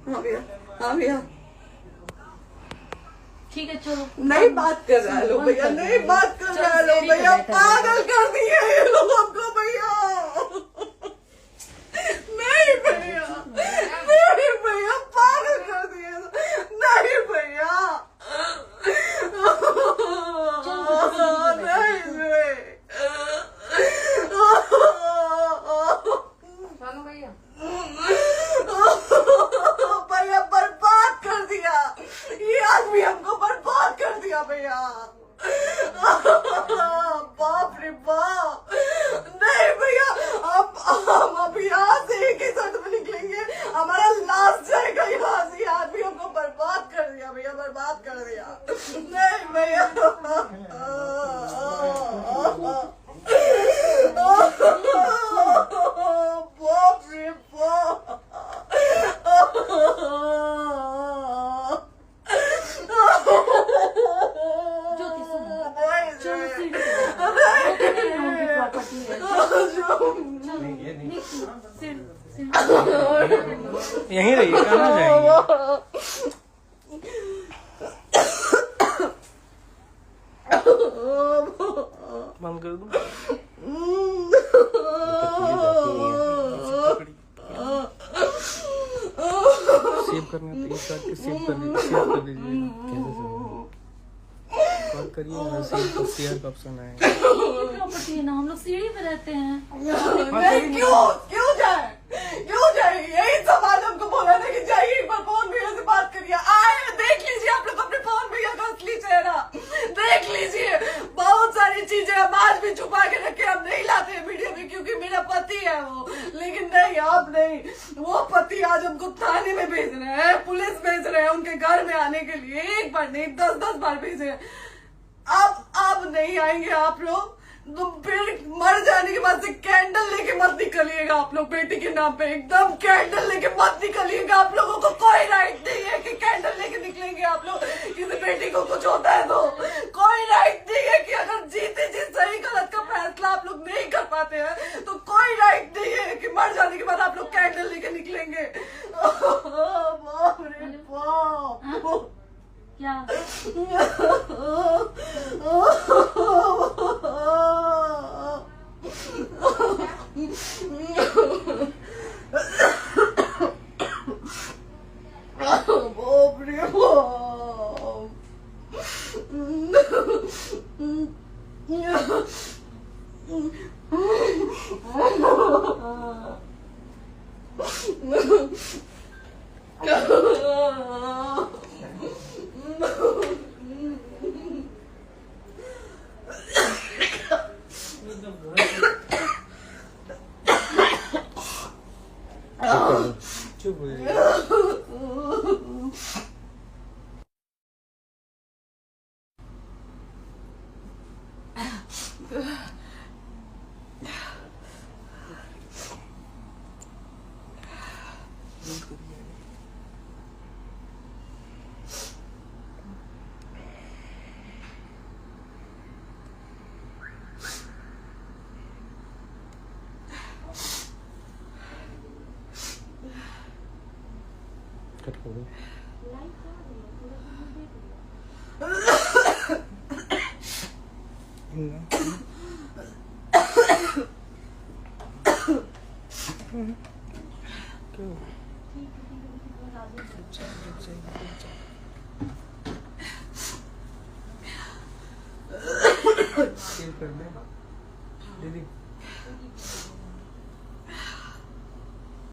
हाँ भैया, हाँ भैया। ठीक है चलो। नहीं बात कर रहा है लोग भैया, नहीं बात कर रहा है लोग भैया, पागल कर दिए ये लोग हमको भैया। नहीं भैया, नहीं भैया, पागल कर दिए। नहीं भैया, नहीं भैया, बर्बाद कर दिया ये आदमी, हमको बर्बाद कर दिया भैया। बाप रे बाप। नहीं भैया, हम अब यहाँ से एक ही शर्त में निकलेंगे, हमारा लास्ट जाएगा यहाँ से। ये आदमी हमको बर्बाद कर दिया भैया, बर्बाद कर दिया। नहीं भैया, बाप रे बाप। यहीं रहिए, कहाँ जाएंगे? बंद कर दूं? सेव करना तो इस बात के सेव कर दीजिए। कॉल करिए, शेयर का ऑप्शन आएगा। प्रॉपर्टी है ना, हम लोग सीढ़ी पे रहते हैं। क्यों जाए? यही सवाल हमको बोला था कि जाइए एक बार फोन भैया से बात करिए। आए, देख लीजिए आप लोग अपने फोन भैया का असली चेहरा देख लीजिए। बहुत सारी चीजें हम आज भी छुपा के रखे, हम नहीं लाते वीडियो में क्योंकि मेरा पति है वो। लेकिन नहीं, आप नहीं, वो पति आज हमको थाने में भेज रहे हैं, पुलिस भेज रहे हैं उनके घर में आने के लिए। एक बार नहीं, 10-10 बार भेजे हैं। अब नहीं आएंगे आप लोग, तो फिर मर जाने के बाद से कैंडल लेके मत निकलिएगा आप लोग बेटी के नाम पे। एकदम कैंडल लेके मत निकलिएगा। आप लोगों को कोई राइट नहीं है कि कैंडल लेके निकलेंगे आप लोग। किसी बेटी को कुछ होता है तो कोई राइट नहीं है कि अगर जीते जी सही गलत का फैसला आप लोग नहीं कर पाते हैं तो कोई राइट नहीं है कि मर जाने के बाद आप लोग कैंडल लेके निकलेंगे। बाप रे बाप। क्या बाप रे चुप हो जाइए। कट कर दो। कर दे दीदी।